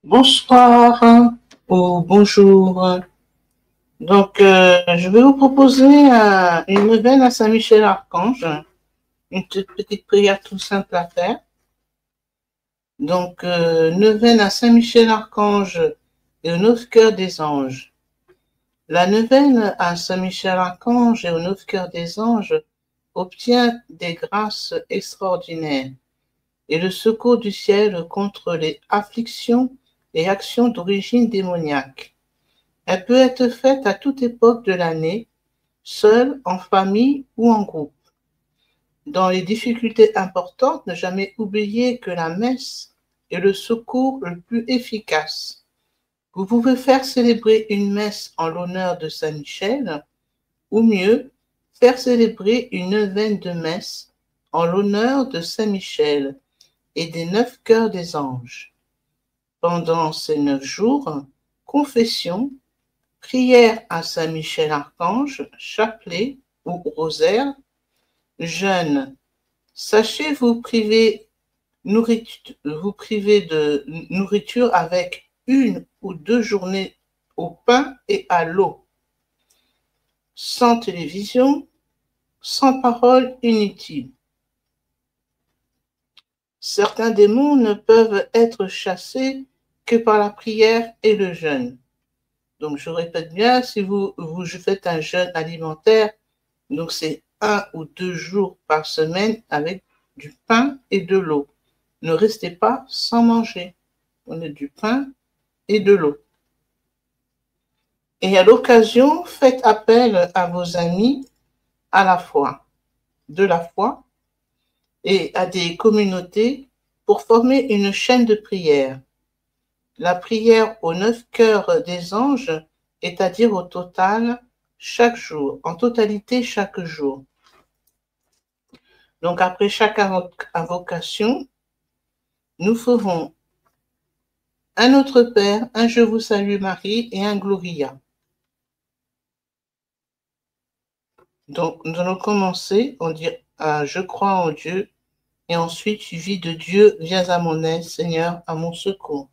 Bonsoir ou bonjour. Donc, je vais vous proposer une neuvaine à Saint-Michel-Archange, une toute petite prière tout simple à faire. Donc, neuvaine à Saint-Michel-Archange et au neuf cœurs des anges. La neuvaine à Saint-Michel-Archange et au neuf cœurs des anges obtient des grâces extraordinaires et le secours du ciel contre les afflictions et actions d'origine démoniaque. Elle peut être faite à toute époque de l'année, seule, en famille ou en groupe. Dans les difficultés importantes, ne jamais oublier que la messe est le secours le plus efficace. Vous pouvez faire célébrer une messe en l'honneur de Saint Michel, ou mieux, faire célébrer une neuvaine de messe en l'honneur de Saint Michel et des 9 cœurs des anges. Pendant ces 9 jours, confession, prière à Saint-Michel-Archange, chapelet ou rosaire, jeûne. Sachez vous priver de nourriture avec 1 ou 2 journées au pain et à l'eau, sans télévision, sans parole inutile. Certains démons ne peuvent être chassés que par la prière et le jeûne. Donc, je répète bien, si vous faites un jeûne alimentaire, donc c'est 1 ou 2 jours par semaine avec du pain et de l'eau. Ne restez pas sans manger. On a du pain et de l'eau. Et à l'occasion, faites appel à vos amis à la foi, de la foi, et à des communautés pour former une chaîne de prière. La prière aux 9 cœurs des anges est à dire au total chaque jour, en totalité chaque jour. Donc après chaque invocation, nous ferons un Notre Père, un Je vous salue Marie et un Gloria. Donc nous allons commencer, on dit Je crois en Dieu, et ensuite suivi de Dieu, viens à mon aide, Seigneur, à mon secours.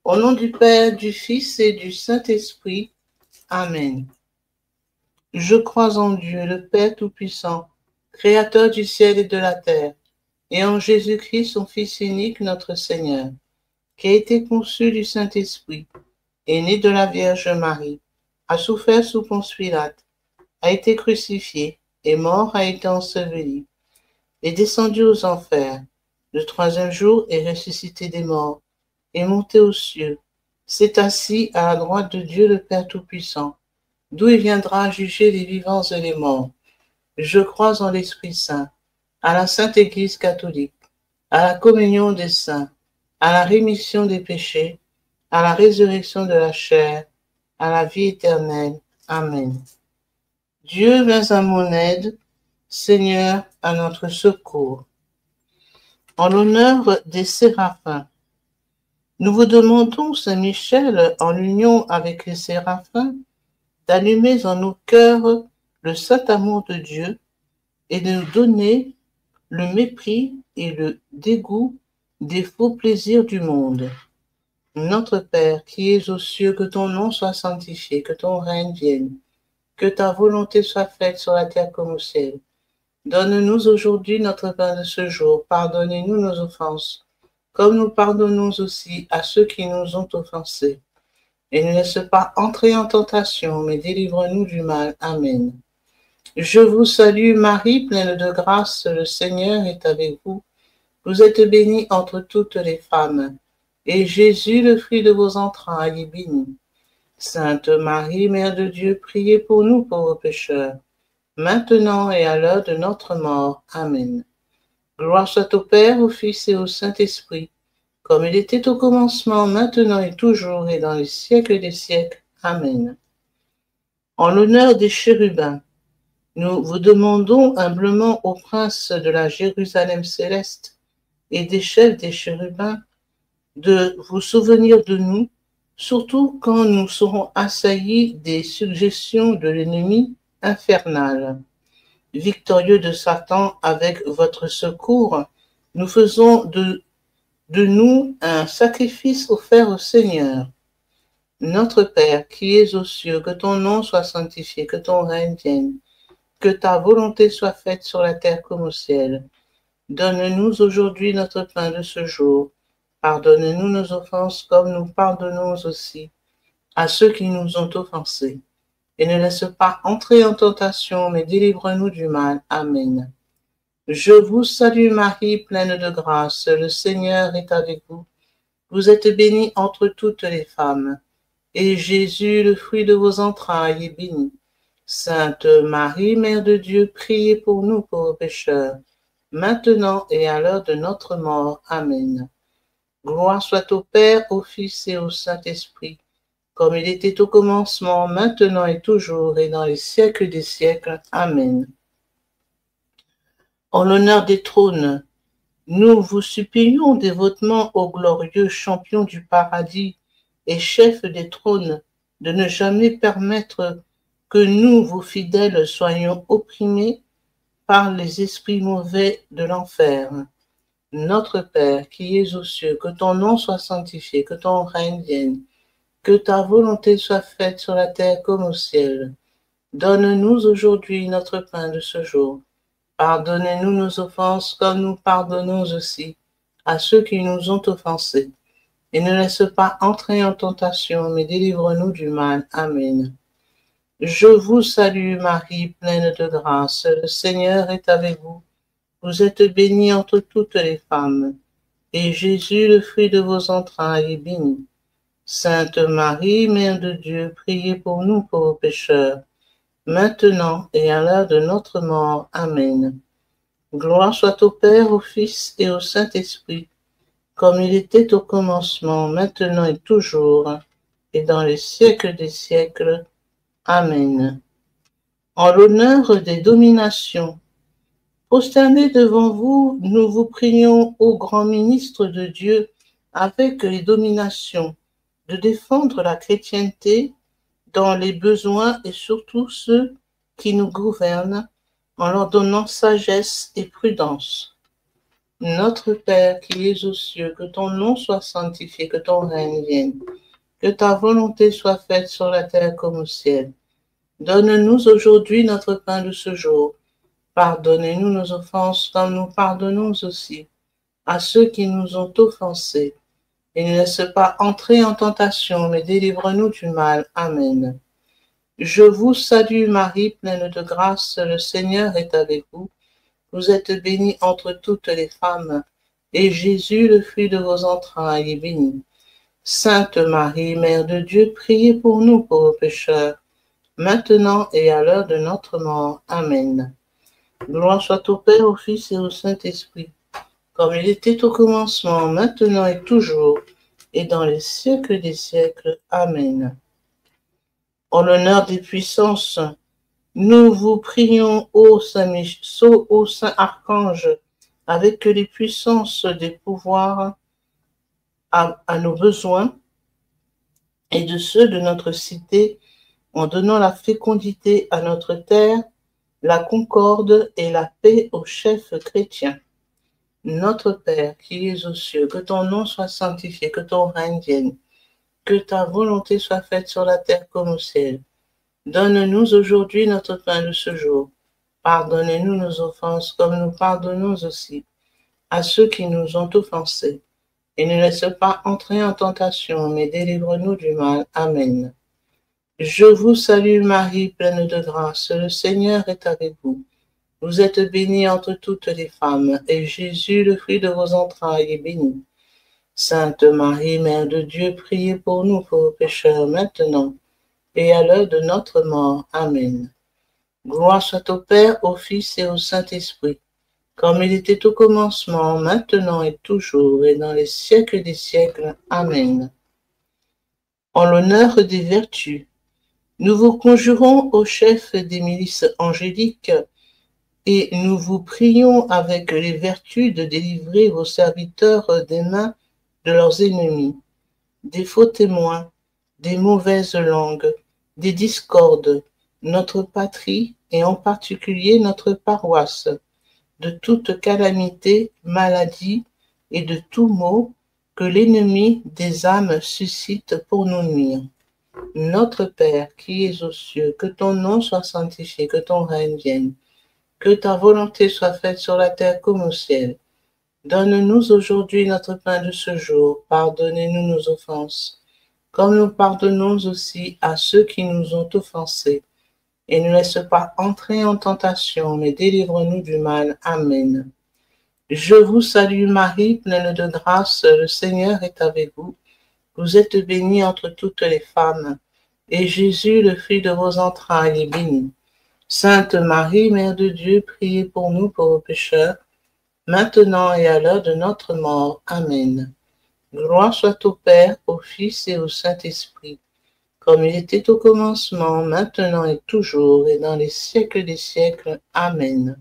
Au nom du Père, du Fils et du Saint-Esprit, Amen. Je crois en Dieu, le Père Tout-Puissant, Créateur du ciel et de la terre, et en Jésus-Christ, son Fils unique, notre Seigneur, qui a été conçu du Saint-Esprit, est né de la Vierge Marie, a souffert sous Ponce Pilate, a été crucifié, est mort, a été enseveli, est descendu aux enfers, le 3e jour est ressuscité des morts, est monté aux cieux, s'est assis à la droite de Dieu le Père Tout-Puissant, d'où il viendra juger les vivants et les morts. Je crois en l'Esprit Saint, à la Sainte Église catholique, à la communion des saints, à la rémission des péchés, à la résurrection de la chair, à la vie éternelle. Amen. Dieu, viens à mon aide, Seigneur, à notre secours. En l'honneur des séraphins, nous vous demandons, Saint Michel, en union avec les séraphins, d'allumer en nos cœurs le saint amour de Dieu et de nous donner le mépris et le dégoût des faux plaisirs du monde. Notre Père, qui es aux cieux, que ton nom soit sanctifié, que ton règne vienne, que ta volonté soit faite sur la terre comme au ciel. Donne-nous aujourd'hui notre pain de ce jour. Pardonnez-nous nos offenses, comme nous pardonnons aussi à ceux qui nous ont offensés. Et ne laisse pas entrer en tentation, mais délivre-nous du mal. Amen. Je vous salue Marie, pleine de grâce, le Seigneur est avec vous. Vous êtes bénie entre toutes les femmes, et Jésus, le fruit de vos entrailles, est béni. Sainte Marie, Mère de Dieu, priez pour nous pauvres pécheurs, maintenant et à l'heure de notre mort. Amen. Gloire soit au Père, au Fils et au Saint-Esprit, comme il était au commencement, maintenant et toujours, et dans les siècles des siècles. Amen. En l'honneur des chérubins, nous vous demandons humblement au prince de la Jérusalem céleste et des chefs des chérubins de vous souvenir de nous, surtout quand nous serons assaillis des suggestions de l'ennemi infernal. Victorieux de Satan avec votre secours, nous faisons de de nous un sacrifice offert au Seigneur. Notre Père, qui es aux cieux, que ton nom soit sanctifié, que ton règne vienne, que ta volonté soit faite sur la terre comme au ciel. Donne-nous aujourd'hui notre pain de ce jour. Pardonne-nous nos offenses comme nous pardonnons aussi à ceux qui nous ont offensés. Et ne laisse pas entrer en tentation, mais délivre-nous du mal. Amen. Je vous salue Marie, pleine de grâce, le Seigneur est avec vous. Vous êtes bénie entre toutes les femmes, et Jésus, le fruit de vos entrailles, est béni. Sainte Marie, Mère de Dieu, priez pour nous pauvres pécheurs, maintenant et à l'heure de notre mort. Amen. Gloire soit au Père, au Fils et au Saint-Esprit, comme il était au commencement, maintenant et toujours, et dans les siècles des siècles. Amen. En l'honneur des trônes, nous vous supplions dévotement au glorieux champion du paradis et chef des trônes, de ne jamais permettre que nous, vos fidèles, soyons opprimés par les esprits mauvais de l'enfer. Notre Père, qui es aux cieux, que ton nom soit sanctifié, que ton règne vienne, que ta volonté soit faite sur la terre comme au ciel. Donne-nous aujourd'hui notre pain de ce jour. Pardonnez-nous nos offenses comme nous pardonnons aussi à ceux qui nous ont offensés. Et ne laisse pas entrer en tentation, mais délivre-nous du mal. Amen. Je vous salue Marie, pleine de grâce. Le Seigneur est avec vous. Vous êtes bénie entre toutes les femmes, et Jésus, le fruit de vos entrailles, est béni. Sainte Marie, Mère de Dieu, priez pour nous pauvres pécheurs, maintenant et à l'heure de notre mort. Amen. Gloire soit au Père, au Fils et au Saint-Esprit, comme il était au commencement, maintenant et toujours, et dans les siècles des siècles. Amen. En l'honneur des dominations, prosternés devant vous, nous vous prions, ô grand ministre de Dieu, avec les dominations, de défendre la chrétienté dans les besoins et surtout ceux qui nous gouvernent, en leur donnant sagesse et prudence. Notre Père qui es aux cieux, que ton nom soit sanctifié, que ton règne vienne, que ta volonté soit faite sur la terre comme au ciel. Donne-nous aujourd'hui notre pain de ce jour. Pardonnez-nous nos offenses comme nous pardonnons aussi à ceux qui nous ont offensés. Et ne laisse pas entrer en tentation, mais délivre-nous du mal. Amen. Je vous salue Marie, pleine de grâce, le Seigneur est avec vous. Vous êtes bénie entre toutes les femmes, et Jésus, le fruit de vos entrailles, est béni. Sainte Marie, Mère de Dieu, priez pour nous pauvres pécheurs, maintenant et à l'heure de notre mort. Amen. Gloire soit au Père, au Fils et au Saint-Esprit, comme il était au commencement, maintenant et toujours, et dans les siècles des siècles. Amen. En l'honneur des puissances, nous vous prions, ô Saint Archange, avec les puissances des pouvoirs à nos besoins et de ceux de notre cité, en donnant la fécondité à notre terre, la concorde et la paix aux chefs chrétiens. Notre Père, qui es aux cieux, que ton nom soit sanctifié, que ton règne vienne, que ta volonté soit faite sur la terre comme au ciel. Donne-nous aujourd'hui notre pain de ce jour. Pardonnez-nous nos offenses comme nous pardonnons aussi à ceux qui nous ont offensés. Et ne laisse pas entrer en tentation, mais délivre-nous du mal. Amen. Je vous salue Marie, pleine de grâce, le Seigneur est avec vous. Vous êtes bénie entre toutes les femmes, et Jésus, le fruit de vos entrailles, est béni. Sainte Marie, Mère de Dieu, priez pour nous pauvres pécheurs, maintenant et à l'heure de notre mort. Amen. Gloire soit au Père, au Fils et au Saint-Esprit, comme il était au commencement, maintenant et toujours, et dans les siècles des siècles. Amen. En l'honneur des vertus, nous vous conjurons au chef des milices angéliques, et nous vous prions avec les vertus de délivrer vos serviteurs des mains de leurs ennemis, des faux témoins, des mauvaises langues, des discordes, notre patrie et en particulier notre paroisse, de toute calamité, maladie, et de tout mot que l'ennemi des âmes suscite pour nous nuire. Notre Père qui es aux cieux, que ton nom soit sanctifié, que ton règne vienne, que ta volonté soit faite sur la terre comme au ciel. Donne-nous aujourd'hui notre pain de ce jour. Pardonnez-nous nos offenses, comme nous pardonnons aussi à ceux qui nous ont offensés. Et ne laisse pas entrer en tentation, mais délivre-nous du mal. Amen. Je vous salue Marie, pleine de grâce, le Seigneur est avec vous. Vous êtes bénie entre toutes les femmes, et Jésus, le fruit de vos entrailles, est béni. Sainte Marie, Mère de Dieu, priez pour nous pauvres pécheurs, maintenant et à l'heure de notre mort. Amen. Gloire soit au Père, au Fils et au Saint-Esprit, comme il était au commencement, maintenant et toujours, et dans les siècles des siècles. Amen.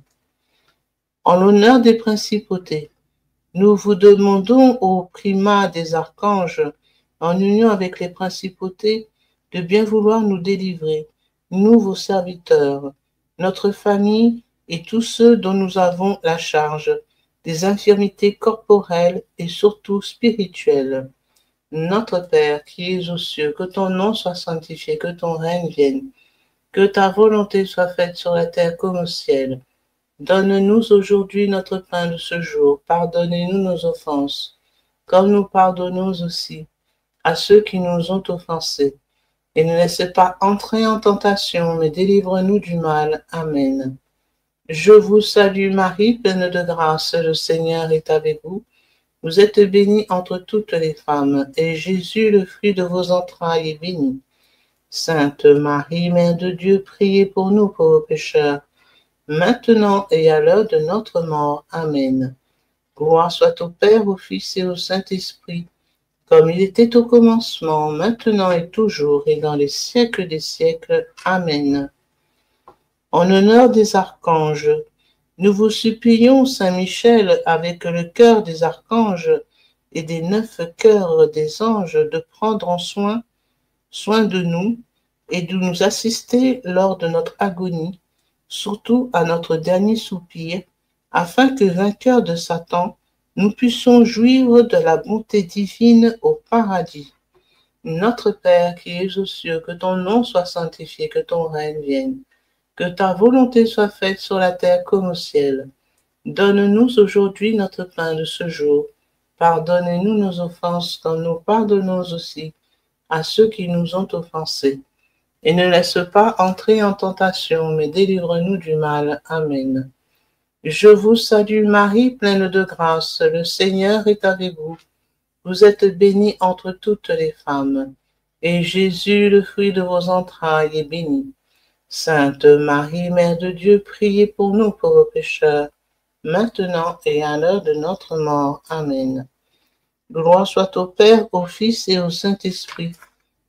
En l'honneur des principautés, nous vous demandons, ô primat des archanges, en union avec les principautés, de bien vouloir nous délivrer, nous vos serviteurs, notre famille et tous ceux dont nous avons la charge, des infirmités corporelles et surtout spirituelles. Notre Père qui es aux cieux, que ton nom soit sanctifié, que ton règne vienne, que ta volonté soit faite sur la terre comme au ciel. Donne-nous aujourd'hui notre pain de ce jour. Pardonnez-nous nos offenses, comme nous pardonnons aussi à ceux qui nous ont offensés. Et ne laisse pas entrer en tentation, mais délivre-nous du mal. Amen. Je vous salue Marie, pleine de grâce, le Seigneur est avec vous. Vous êtes bénie entre toutes les femmes, et Jésus, le fruit de vos entrailles, est béni. Sainte Marie, Mère de Dieu, priez pour nous pauvres pécheurs, maintenant et à l'heure de notre mort. Amen. Gloire soit au Père, au Fils et au Saint-Esprit, comme il était au commencement, maintenant et toujours, et dans les siècles des siècles. Amen. En l'honneur des archanges, nous vous supplions, Saint Michel, avec le cœur des archanges et des 9 cœurs des anges, de prendre en soin de nous et de nous assister lors de notre agonie, surtout à notre dernier soupir, afin que, vainqueurs de Satan, nous puissions jouir de la bonté divine au paradis. Notre Père qui es aux cieux, que ton nom soit sanctifié, que ton règne vienne, que ta volonté soit faite sur la terre comme au ciel. Donne-nous aujourd'hui notre pain de ce jour. Pardonnez-nous nos offenses, comme nous pardonnons aussi à ceux qui nous ont offensés. Et ne laisse pas entrer en tentation, mais délivre-nous du mal. Amen. Je vous salue Marie, pleine de grâce, le Seigneur est avec vous. Vous êtes bénie entre toutes les femmes, et Jésus, le fruit de vos entrailles, est béni. Sainte Marie, Mère de Dieu, priez pour nous pauvres pécheurs, maintenant et à l'heure de notre mort. Amen. Gloire soit au Père, au Fils et au Saint-Esprit,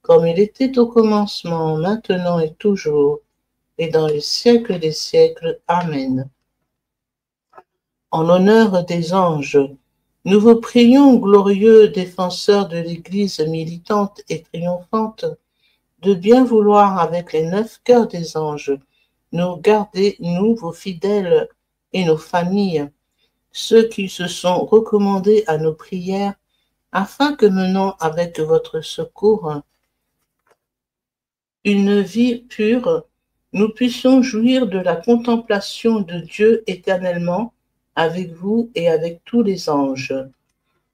comme il était au commencement, maintenant et toujours, et dans les siècles des siècles. Amen. En l'honneur des anges, nous vous prions, glorieux défenseurs de l'Église militante et triomphante, de bien vouloir avec les 9 cœurs des anges, nous garder, nous, vos fidèles et nos familles, ceux qui se sont recommandés à nos prières, afin que menant avec votre secours une vie pure, nous puissions jouir de la contemplation de Dieu éternellement avec vous et avec tous les anges.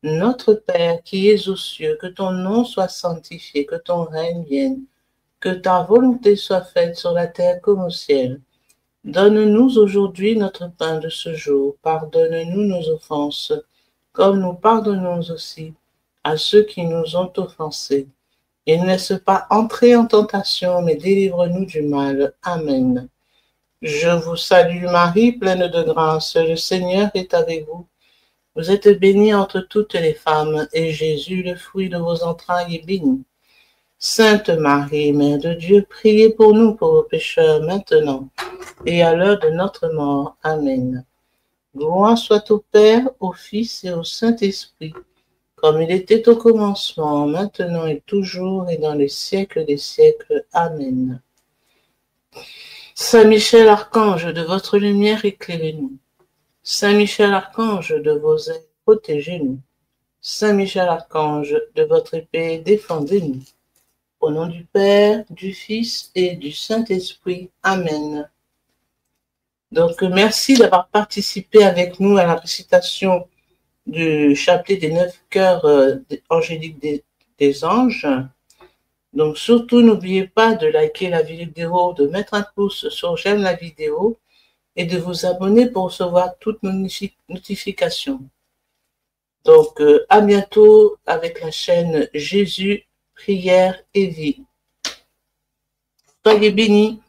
Notre Père qui es aux cieux, que ton nom soit sanctifié, que ton règne vienne, que ta volonté soit faite sur la terre comme au ciel. Donne-nous aujourd'hui notre pain de ce jour. Pardonne-nous nos offenses, comme nous pardonnons aussi à ceux qui nous ont offensés. Et ne laisse pas entrer en tentation, mais délivre-nous du mal. Amen. Je vous salue Marie, pleine de grâce, le Seigneur est avec vous. Vous êtes bénie entre toutes les femmes, et Jésus, le fruit de vos entrailles, est béni. Sainte Marie, Mère de Dieu, priez pour nous pauvres pécheurs, maintenant et à l'heure de notre mort. Amen. Gloire soit au Père, au Fils et au Saint-Esprit, comme il était au commencement, maintenant et toujours, et dans les siècles des siècles. Amen. Saint Michel Archange, de votre lumière éclairez-nous. Saint Michel Archange, de vos ailes protégez-nous. Saint Michel Archange, de votre épée, défendez-nous. Au nom du Père, du Fils et du Saint-Esprit. Amen. Donc, merci d'avoir participé avec nous à la récitation du chapelet des 9 cœurs angéliques des anges. Donc, surtout, n'oubliez pas de liker la vidéo, de mettre un pouce sur j'aime la vidéo et de vous abonner pour recevoir toutes nos notifications. Donc, à bientôt avec la chaîne Jésus, prière et vie. Soyez bénis.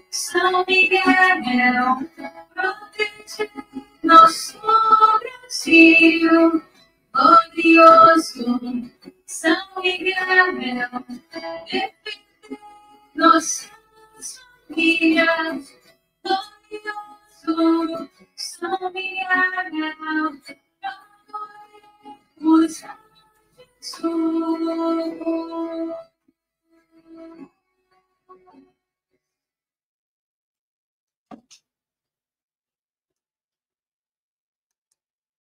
São Miguel, protege nosso Brasil, glorioso São Miguel, defende nossas famílias, glorioso São Miguel, adoremos a Jesus.